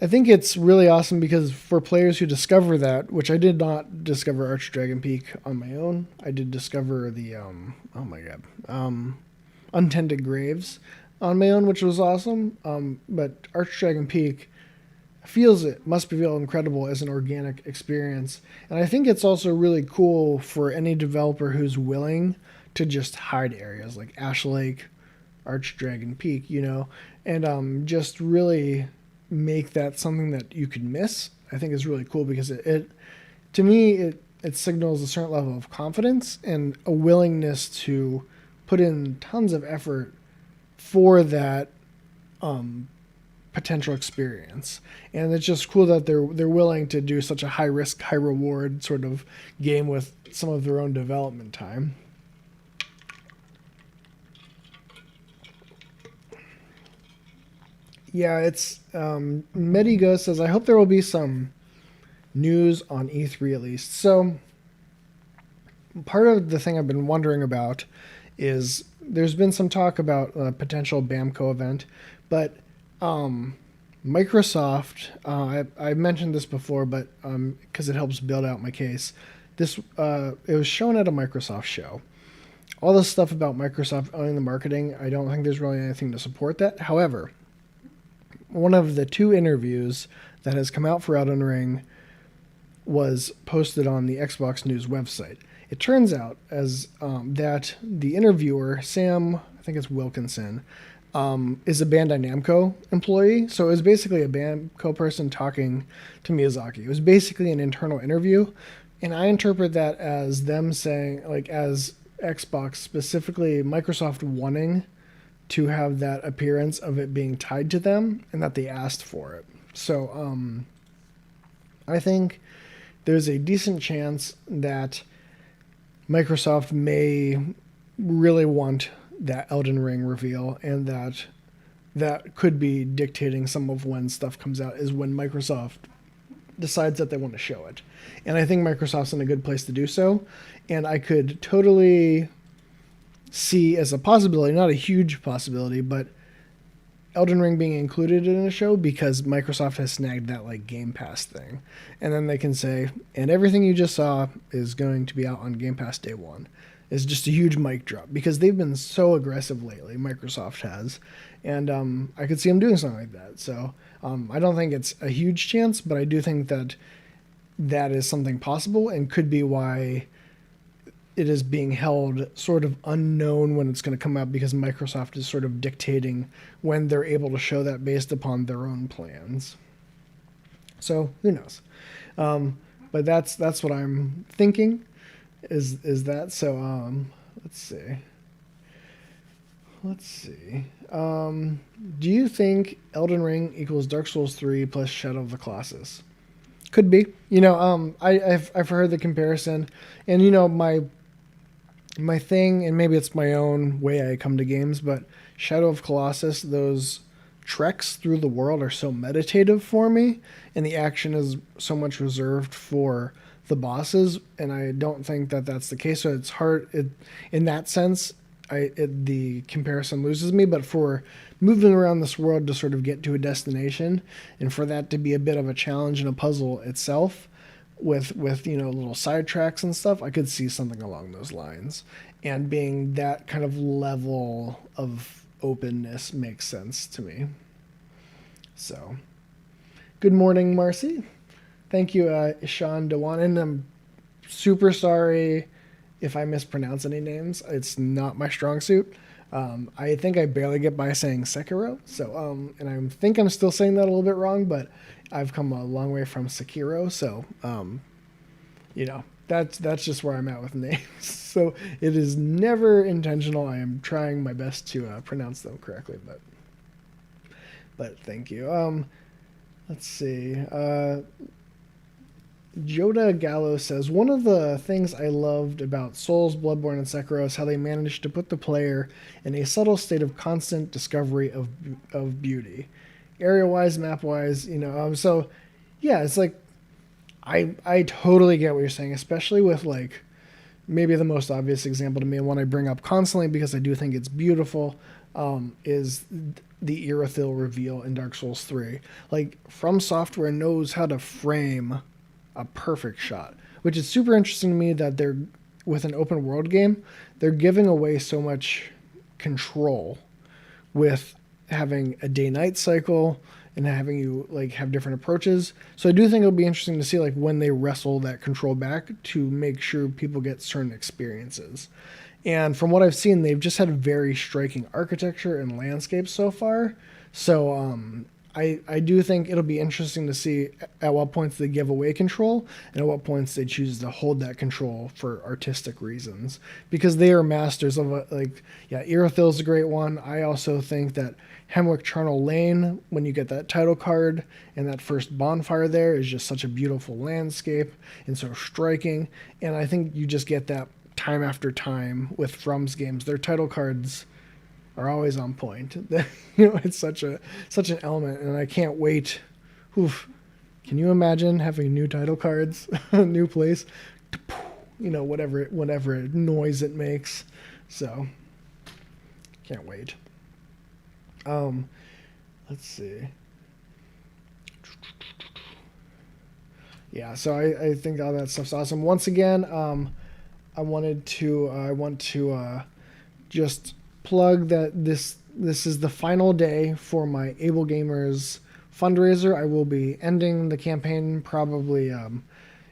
I think it's really awesome, because for players who discover that, which I did not discover Archdragon Peak on my own, I did discover the Untended Graves on my own, which was awesome. But Archdragon Peak must feel incredible as an organic experience. And I think it's also really cool for any developer who's willing to just hide areas like Ash Lake, Archdragon Peak, and just really make that something that you could miss. I think is really cool, because it to me signals a certain level of confidence and a willingness to put in tons of effort for that potential experience. And it's just cool that they're willing to do such a high risk, high reward sort of game with some of their own development time. Yeah, it's Medigo says, I hope there will be some news on E3 at least. So part of the thing I've been wondering about is there's been some talk about a potential BAMCO event, but Microsoft, I mentioned this before, but because it helps build out my case, it was shown at a Microsoft show. All this stuff about Microsoft owning the marketing, I don't think there's really anything to support that. However, one of the 2 interviews that has come out for Elden Ring was posted on the Xbox News website. It turns out that the interviewer, Sam, I think it's Wilkinson, is a Bandai Namco employee. So it was basically a BAMCO person talking to Miyazaki. It was basically an internal interview. And I interpret that as them saying, like, as Xbox, specifically Microsoft, wanting to have that appearance of it being tied to them, and that they asked for it. So I think there's a decent chance that Microsoft may really want that Elden Ring reveal, and that could be dictating some of when stuff comes out, is when Microsoft decides that they want to show it. And I think Microsoft's in a good place to do so. And I could totally see as a possibility, not a huge possibility, but Elden Ring being included in a show because Microsoft has snagged that like Game Pass thing. And then they can say, and everything you just saw is going to be out on Game Pass day one. Is just a huge mic drop because they've been so aggressive lately. Microsoft has, and I could see them doing something like that. So I don't think it's a huge chance, but I do think that that is something possible and could be why it is being held sort of unknown when it's going to come out because Microsoft is sort of dictating when they're able to show that based upon their own plans. So who knows? But that's what I'm thinking. Is that so? Let's see. Do you think Elden Ring equals Dark Souls 3 plus Shadow of the Colossus? Could be. I've heard the comparison, and my thing, and maybe it's my own way I come to games, but Shadow of Colossus, those treks through the world are so meditative for me, and the action is so much reserved for the bosses, and I don't think that that's the case. So it's hard in that sense. The comparison loses me, but for moving around this world to sort of get to a destination, and for that to be a bit of a challenge and a puzzle itself, with little side tracks and stuff, I could see something along those lines, and being that kind of level of openness makes sense to me. So, good morning, Marcy. Thank you, Ishan Dewan, and I'm super sorry if I mispronounce any names. It's not my strong suit. I think I barely get by saying Sekiro, so and I think I'm still saying that a little bit wrong, but I've come a long way from Sekiro, so that's just where I'm at with names. So it is never intentional. I am trying my best to pronounce them correctly, but thank you. Let's see. Joda Gallo says, one of the things I loved about Souls, Bloodborne, and Sekiro is how they managed to put the player in a subtle state of constant discovery of beauty. Area-wise, map-wise, so, yeah, it's like, I totally get what you're saying, especially with, like, maybe the most obvious example to me, and one I bring up constantly because I do think it's beautiful, is the Irithyll reveal in Dark Souls 3. Like, From Software knows how to frame a perfect shot, which is super interesting to me that they're, with an open world game, they're giving away so much control with having a day-night cycle and having you like have different approaches. So I do think it'll be interesting to see like when they wrestle that control back to make sure people get certain experiences. And from what I've seen, they've just had very striking architecture and landscapes so far. So I do think it'll be interesting to see at what points they give away control and at what points they choose to hold that control for artistic reasons, because they are masters of Irithyll's a great one. I also think that Hemwick Charnel Lane, when you get that title card and that first bonfire there, is just such a beautiful landscape and so striking. And I think you just get that time after time with From's games. Their title cards are always on point. It's such an element, and I can't wait. Oof. Can you imagine having new title cards, new place, whatever noise it makes. So, can't wait. Let's see. Yeah, so I think all that stuff's awesome. Once again, I want to just plug that this is the final day for my AbleGamers fundraiser. I will be ending the campaign probably,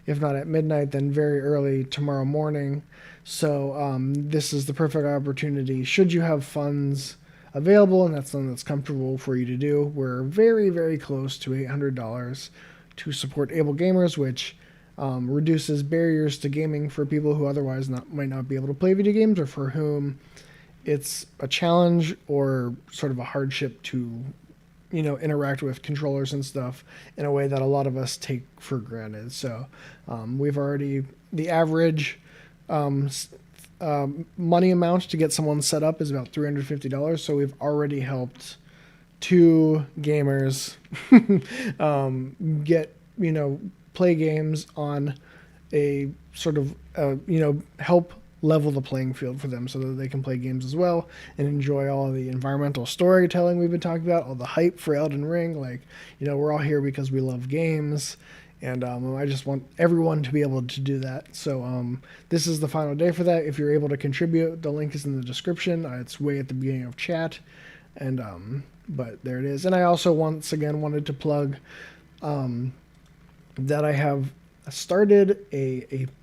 if not at midnight, then very early tomorrow morning. So this is the perfect opportunity. Should you have funds available and that's something that's comfortable for you to do, we're very, very close to $800 to support AbleGamers, which reduces barriers to gaming for people who otherwise might not be able to play video games, or for whom it's a challenge or sort of a hardship to, interact with controllers and stuff in a way that a lot of us take for granted. So we've already, the average money amount to get someone set up is about $350. So we've already helped two gamers get, play games on a sort of, help level the playing field for them so that they can play games as well and enjoy all the environmental storytelling we've been talking about, all the hype for Elden Ring. Like, we're all here because we love games. And I just want everyone to be able to do that. So this is the final day for that. If you're able to contribute, the link is in the description. It's way at the beginning of chat. And but there it is. And I also once again wanted to plug that I have started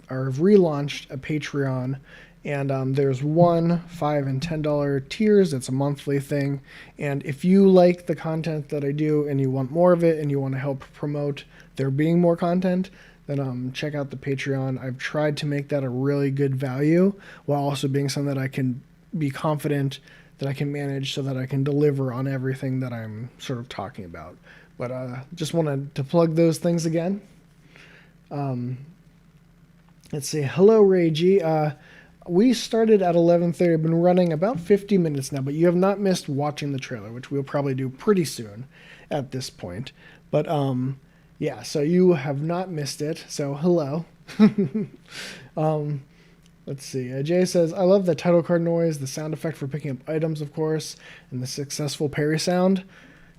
or relaunched a Patreon. And there's $1, $5, and $10 tiers. It's a monthly thing. And if you like the content that I do and you want more of it and you want to help promote there being more content, then check out the Patreon. I've tried to make that a really good value while also being something that I can be confident that I can manage so that I can deliver on everything that I'm sort of talking about. But just wanted to plug those things again. Let's see. Hello, Ray G. We started at 11:30. I've been running about 50 minutes now, but you have not missed watching the trailer, which we'll probably do pretty soon at this point. But yeah, so you have not missed it. So hello. Let's see. Jay says, I love the title card noise, the sound effect for picking up items, of course, and the successful parry sound.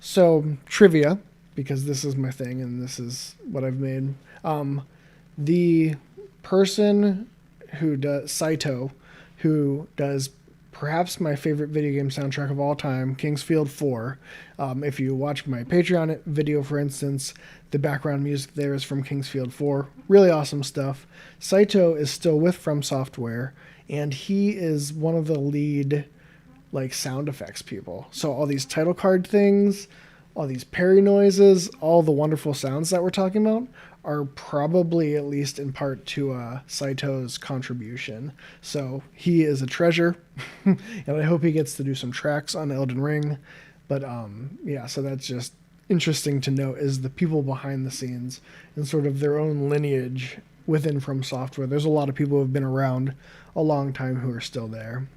So trivia, because this is my thing and this is what I've made. The person who does Saito, who does perhaps my favorite video game soundtrack of all time, King's Field 4. If you watch my Patreon video, for instance, the background music there is from King's Field 4. Really awesome stuff. Saito is still with From Software, and he is one of the lead sound effects people. So all these title card things, all these parry noises, all the wonderful sounds that we're talking about are probably at least in part to Saito's contribution. So he is a treasure, and I hope he gets to do some tracks on Elden Ring. But yeah, so that's just interesting to note, is the people behind the scenes and sort of their own lineage within From Software. There's a lot of people who have been around a long time who are still there.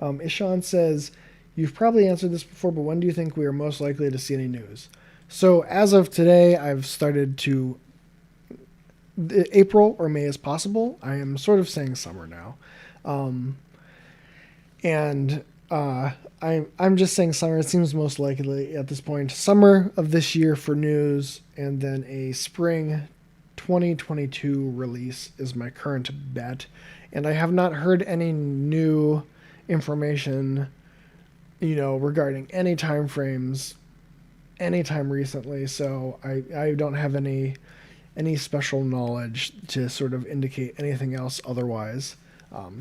Ishan says, you've probably answered this before, but when do you think we are most likely to see any news? So as of today, I've started to April or May is possible. I am sort of saying summer now. I'm just saying summer. It seems most likely at this point. Summer of this year for news, and then a spring 2022 release is my current bet. And I have not heard any new information, regarding any time frames anytime recently, so I don't have any special knowledge to sort of indicate anything else otherwise.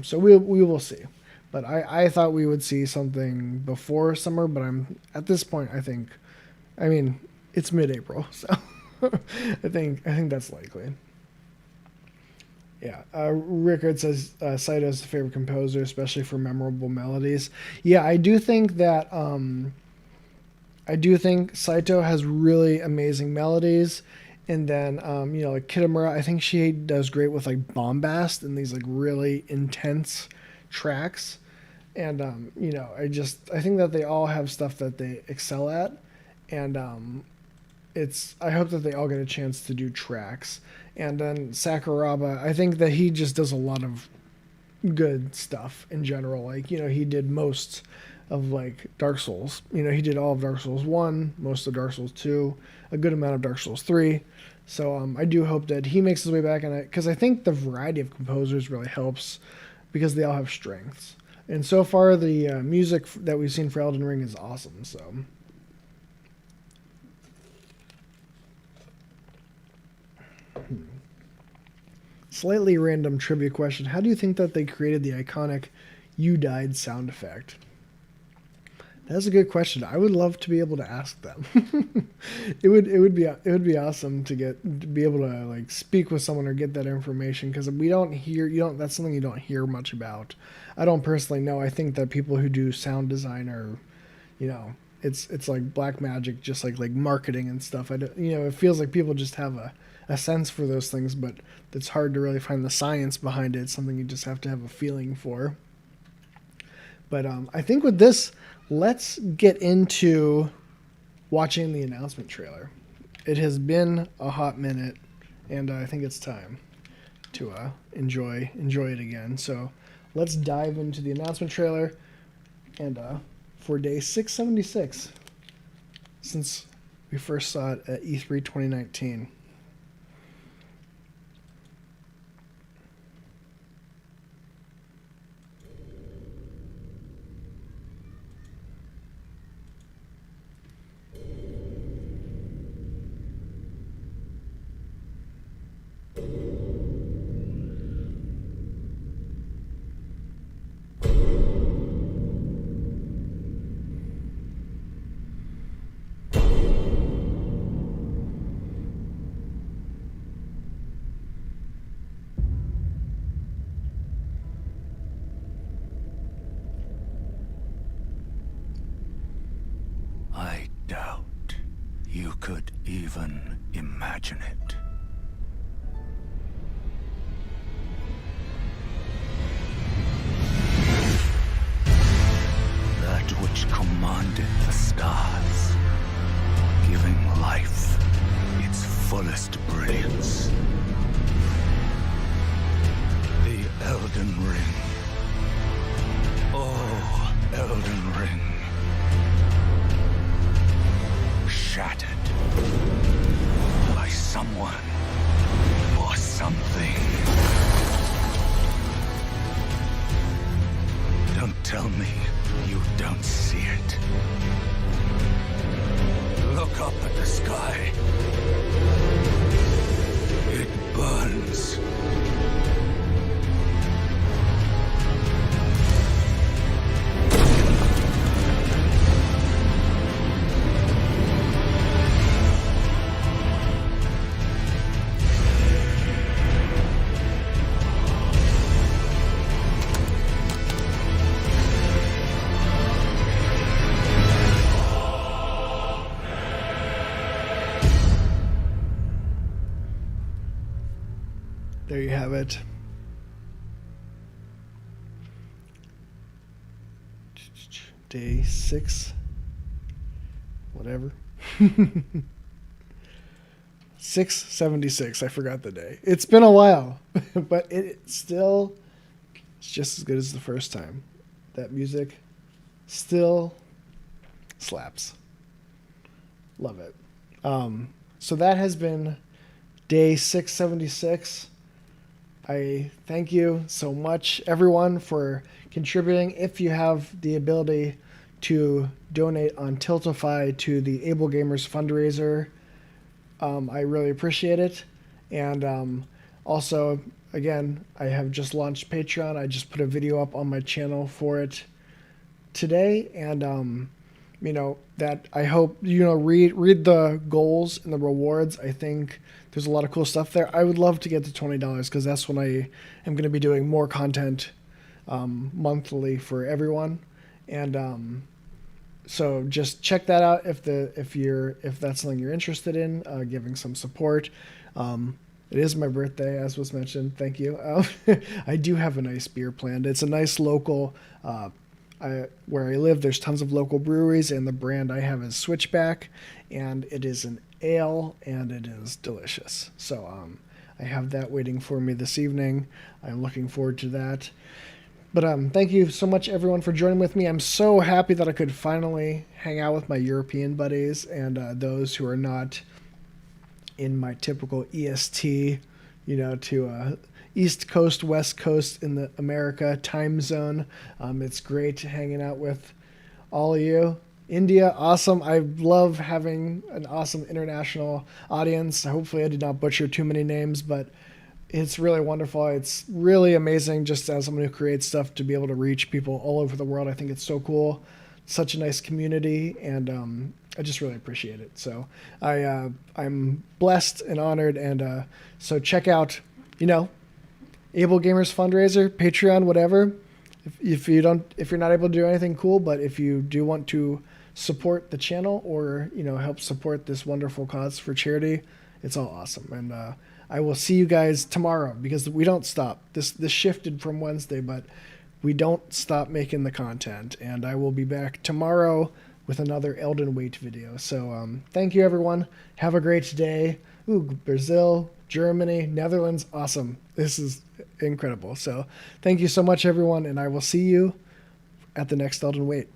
So we will see. But I thought we would see something before summer, but at this point, I mean, it's mid-April, so I think that's likely. Yeah, Rickard says Saito is the favorite composer, especially for memorable melodies. Yeah, I do think that Saito has really amazing melodies, and then Kitamura, I think she does great with bombast and these really intense tracks, and I think that they all have stuff that they excel at, and I hope that they all get a chance to do tracks. And then Sakuraba, I think that he just does a lot of good stuff in general. He did most of Dark Souls. He did all of Dark Souls 1, most of Dark Souls 2, a good amount of Dark Souls 3. So I do hope that he makes his way back, because I think the variety of composers really helps, because they all have strengths. And so far, the music that we've seen for Elden Ring is awesome. So. Slightly random trivia question. How do you think that they created the iconic "You Died" sound effect? That's a good question. I would love to be able to ask them. It would be awesome to be able to speak with someone or get that information, because that's something you don't hear much about. I don't personally know. I think that people who do sound design are, it's like black magic, just like marketing and stuff. I don't, it feels like people just have a sense for those things, but it's hard to really find the science behind it. It's something you just have to have a feeling for. But I think with this, let's get into watching the announcement trailer. It has been a hot minute, and I think it's time to enjoy it again. So let's dive into the announcement trailer. And for day 676, since we first saw it at E3 2019. I doubt you could even imagine it. That which commanded the stars, giving life its fullest brilliance. The Elden Ring. Oh, Elden Ring. Shattered by someone or something. Don't tell me you don't see it. Look up at the sky. It burns. There you have it. Day 6. Whatever. 676. I forgot the day. It's been a while, but it's just as good as the first time. That music still slaps. Love it. So that has been day 676. I thank you so much, everyone, for contributing. If you have the ability to donate on Tiltify to the AbleGamers fundraiser, I really appreciate it. And also, again, I have just launched Patreon. I just put a video up on my channel for it today. And, that I hope, read the goals and the rewards. I think there's a lot of cool stuff there. I would love to get to $20 because that's when I am going to be doing more content monthly for everyone. And so just check that out if that's something you're interested in, giving some support. It is my birthday, as was mentioned. Thank you. I do have a nice beer planned. It's a nice local. Where I live, there's tons of local breweries, and the brand I have is Switchback, and it is an ale, and it is delicious. So I have that waiting for me this evening. I'm looking forward to that. But thank you so much, everyone, for joining with me. I'm so happy that I could finally hang out with my European buddies and those who are not in my typical EST, to East Coast, West Coast in the America time zone. It's great hanging out with all of you. India, awesome. I love having an awesome international audience. Hopefully I did not butcher too many names, but it's really wonderful. It's really amazing just as someone who creates stuff to be able to reach people all over the world. I think it's so cool. Such a nice community, and I just really appreciate it. So I'm blessed and honored, and so check out, AbleGamers fundraiser, Patreon, whatever. if you're not able to do anything cool, but if you do want to support the channel or help support this wonderful cause for charity, it's all awesome. And I will see you guys tomorrow, because we don't stop. This shifted from Wednesday, but we don't stop making the content, and I will be back tomorrow with another Elden Wait video. So thank you, everyone. Have a great day. Ooh, Brazil, Germany, Netherlands, awesome. This is incredible. So thank you so much, everyone, and I will see you at the next Elden Wait.